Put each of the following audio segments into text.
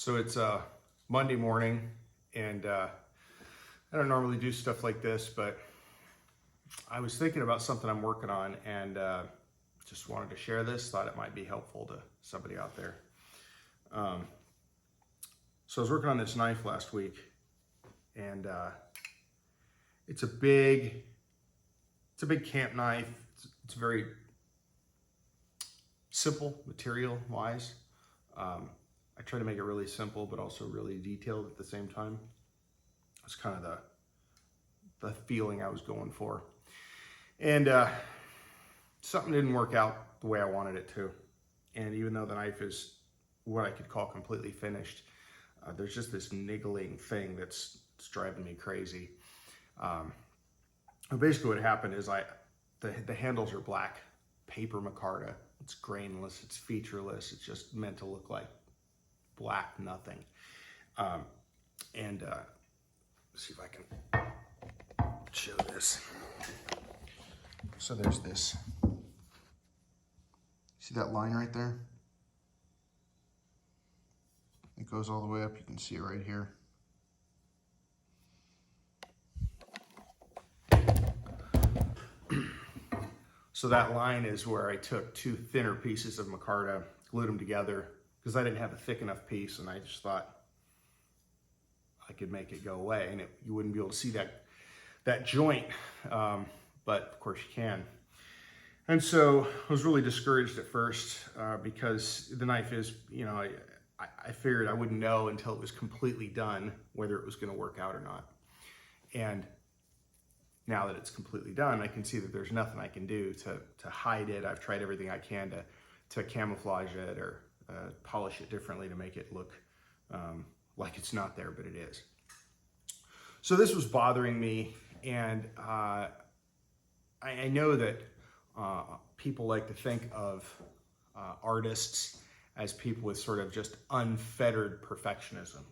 So it's Monday morning, and I don't normally do stuff like this, but I was thinking about something I'm working on, and just wanted to share this. Thought it might be helpful to somebody out there. So I was working on this knife last week, and it's a big camp knife. It's very simple material-wise. I try to make it really simple, but also really detailed at the same time. It's kind of the feeling I was going for. And something didn't work out the way I wanted it to. And even though the knife is what I could call completely finished, there's just this niggling thing that's driving me crazy. Basically what happened is the handles are black paper micarta. It's grainless, it's featureless, it's just meant to look like black nothing. Let's see if I can show this. So there's this, see that line right there? It goes all the way up, you can see it right here. So that line is where I took two thinner pieces of micarta, glued them together, because I didn't have a thick enough piece, and I just thought I could make it go away, and you wouldn't be able to see that joint, but of course you can. And so I was really discouraged at first because the knife is, I figured I wouldn't know until it was completely done whether it was going to work out or not. And now that it's completely done, I can see that there's nothing I can do to hide it. I've tried everything I can to camouflage it or polish it differently to make it look like it's not there, but it is. So this was bothering me, and I know that people like to think of artists as people with sort of just unfettered perfectionism.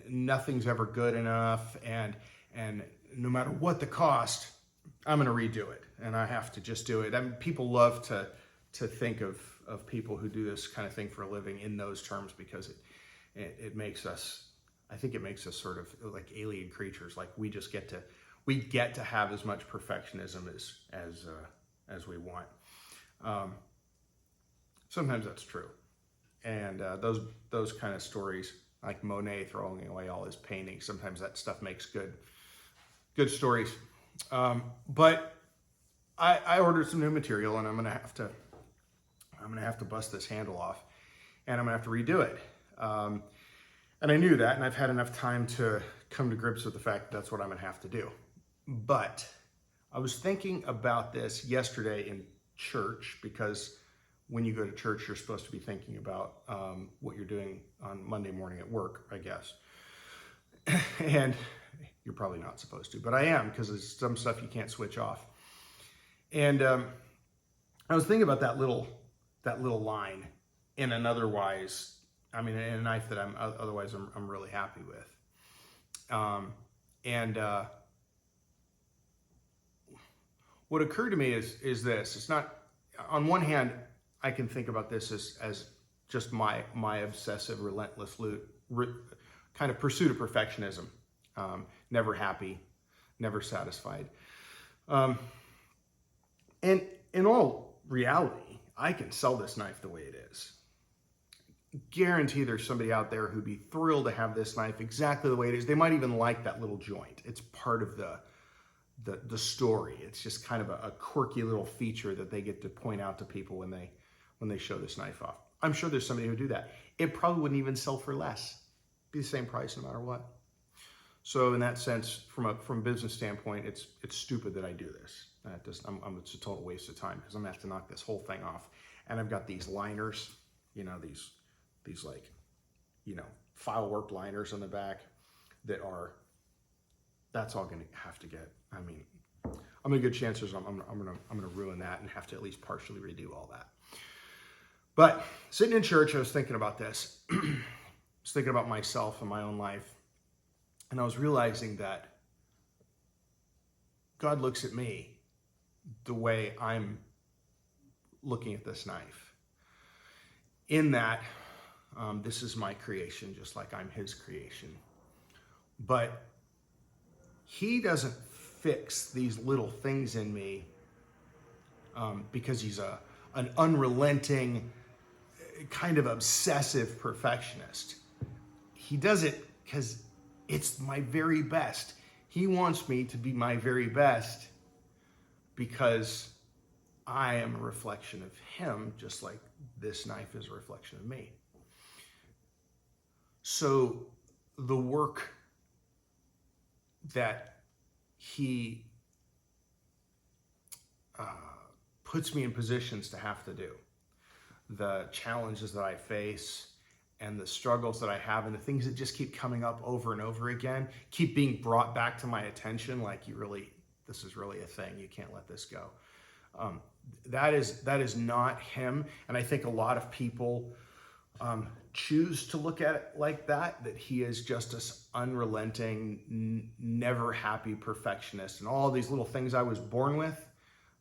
Nothing's ever good enough, and no matter what the cost, I'm going to redo it, and I have to just do it. I mean, people love to think of people who do this kind of thing for a living in those terms because it makes us, I think it makes us sort of like alien creatures. Like we get to have as much perfectionism as we want. Sometimes that's true, and those kind of stories, like Monet throwing away all his paintings, sometimes that stuff makes good stories. But I ordered some new material, and I'm gonna have to bust this handle off, and I'm gonna have to redo it. And I knew that, and I've had enough time to come to grips with the fact that that's what I'm gonna have to do. But I was thinking about this yesterday in church, because when you go to church, you're supposed to be thinking about what you're doing on Monday morning at work, I guess. And you're probably not supposed to, but I am, because there's some stuff you can't switch off. And I was thinking about that little line in an otherwise, in a knife that I'm really happy with. What occurred to me is this. It's not, on one hand, I can think about this as just my obsessive, relentless kind of pursuit of perfectionism. Never happy, never satisfied. And in all reality, I can sell this knife the way it is. Guarantee there's somebody out there who'd be thrilled to have this knife exactly the way it is. They might even like that little joint. It's part of the story. It's just kind of a quirky little feature that they get to point out to people when they show this knife off. I'm sure there's somebody who would do that. It probably wouldn't even sell for less. Be the same price no matter what. So in that sense, from a business standpoint, it's stupid that I do this. It's a total waste of time, because I'm gonna have to knock this whole thing off. And I've got these liners, these like, file work liners on the back that's all gonna have to get, I'm a good chances I'm gonna ruin that and have to at least partially redo all that. But sitting in church, I was thinking about this. I was thinking about myself and my own life. And I was realizing that God looks at me the way I'm looking at this knife. In that This is my creation, just like I'm his creation. But he doesn't fix these little things in me because he's an unrelenting, kind of obsessive perfectionist. He does it because it's my very best. He wants me to be my very best because I am a reflection of him, just like this knife is a reflection of me. So the work that he puts me in positions to have to do, the challenges that I face and the struggles that I have and the things that just keep coming up over and over again, keep being brought back to my attention, like this is really a thing, you can't let this go. That is not him. And I think a lot of people choose to look at it like that he is just this unrelenting, never happy perfectionist and all these little things I was born with.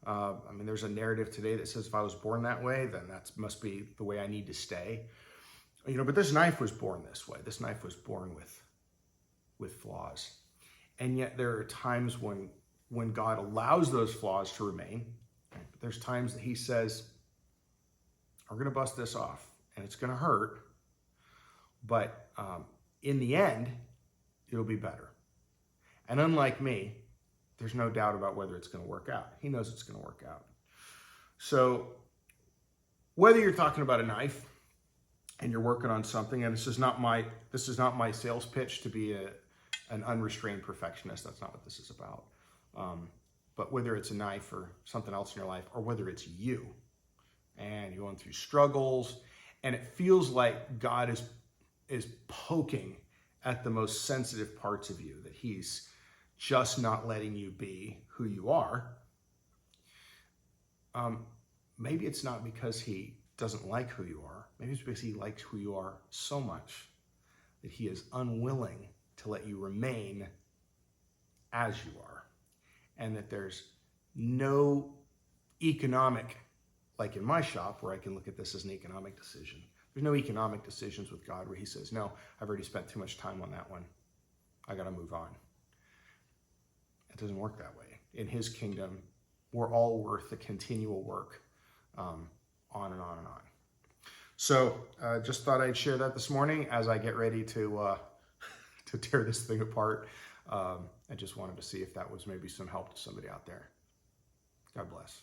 I mean, there's a narrative today that says if I was born that way, then that must be the way I need to stay. But this knife was born this way. This knife was born with flaws. And yet there are times when God allows those flaws to remain. There's times that he says, we're going to bust this off and it's going to hurt. But in the end, it'll be better. And unlike me, there's no doubt about whether it's going to work out. He knows it's going to work out. So whether you're talking about a knife and you're working on something, and this is not my sales pitch to be an unrestrained perfectionist. That's not what this is about. But whether it's a knife or something else in your life, or whether it's you and you're going through struggles and it feels like God is poking at the most sensitive parts of you, that he's just not letting you be who you are. Maybe it's not because he doesn't like who you are. Maybe it's because he likes who you are so much that he is unwilling to let you remain as you are. And that there's no economic, like in my shop, where I can look at this as an economic decision. There's no economic decisions with God where he says, no, I've already spent too much time on that one. I got to move on. It doesn't work that way. In his kingdom, we're all worth the continual work, on and on and on. So just thought I'd share that this morning as I get ready to tear this thing apart. I just wanted to see if that was maybe some help to somebody out there. God bless.